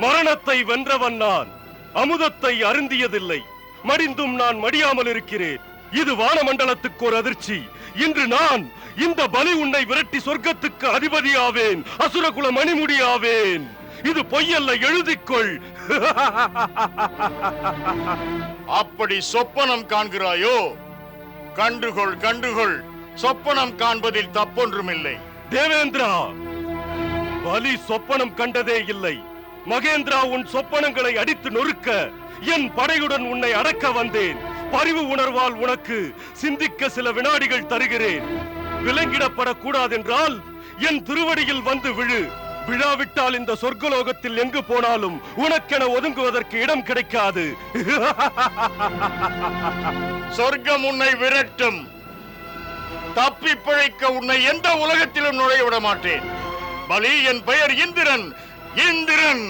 மரணத்தை வென்றவன் நான். அமுதத்தை அருந்தியதில்லை. மடிந்தும் நான் மடியாமல் இருக்கிறேன். இது வானமண்டலத்துக்கு ஒரு அதிர்ச்சி. இன்று நான் இந்த பலி உன்னை விரட்டி சொர்க்கத்துக்கு அதிபதியாவேன். அசுரகுல மணிமுடியாவேன். இது பொய்யல்ல, எழுதிக்கொள். அப்படி சொப்பனம் காண்கிறாயோ? கண்டுகொள், கண்டுகொள். சொப்பனம் காண்பதில் தப்பொன்றுமில்லை. தேவேந்திரா, பலி சொப்பனம் கண்டதே இல்லை. மகேந்திரா, உன் சொப்பனங்களை அடித்து நொறுக்க என் படையுடன் உன்னை அடக்க வந்தேன். பரிவு உணர்வால் உனக்கு சிந்திக்க சில வினாடிகள் தருகிறேன். விலங்கிடப்படக்கூடாதென்றால் என் திருவடியில் வந்து விழு. விழாவிட்டால் இந்த சொர்க்கலோகத்தில் எங்கு போனாலும் உனக்கென ஒதுங்குவதற்கு இடம் கிடைக்காது. சொர்க்கம் உன்னை விரட்டும். தப்பி பிழைக்க உன்னை எந்த உலகத்திலும் நுழைய விட மாட்டேன். பலி, என் பெயர் இந்திரன். இந்திரன்.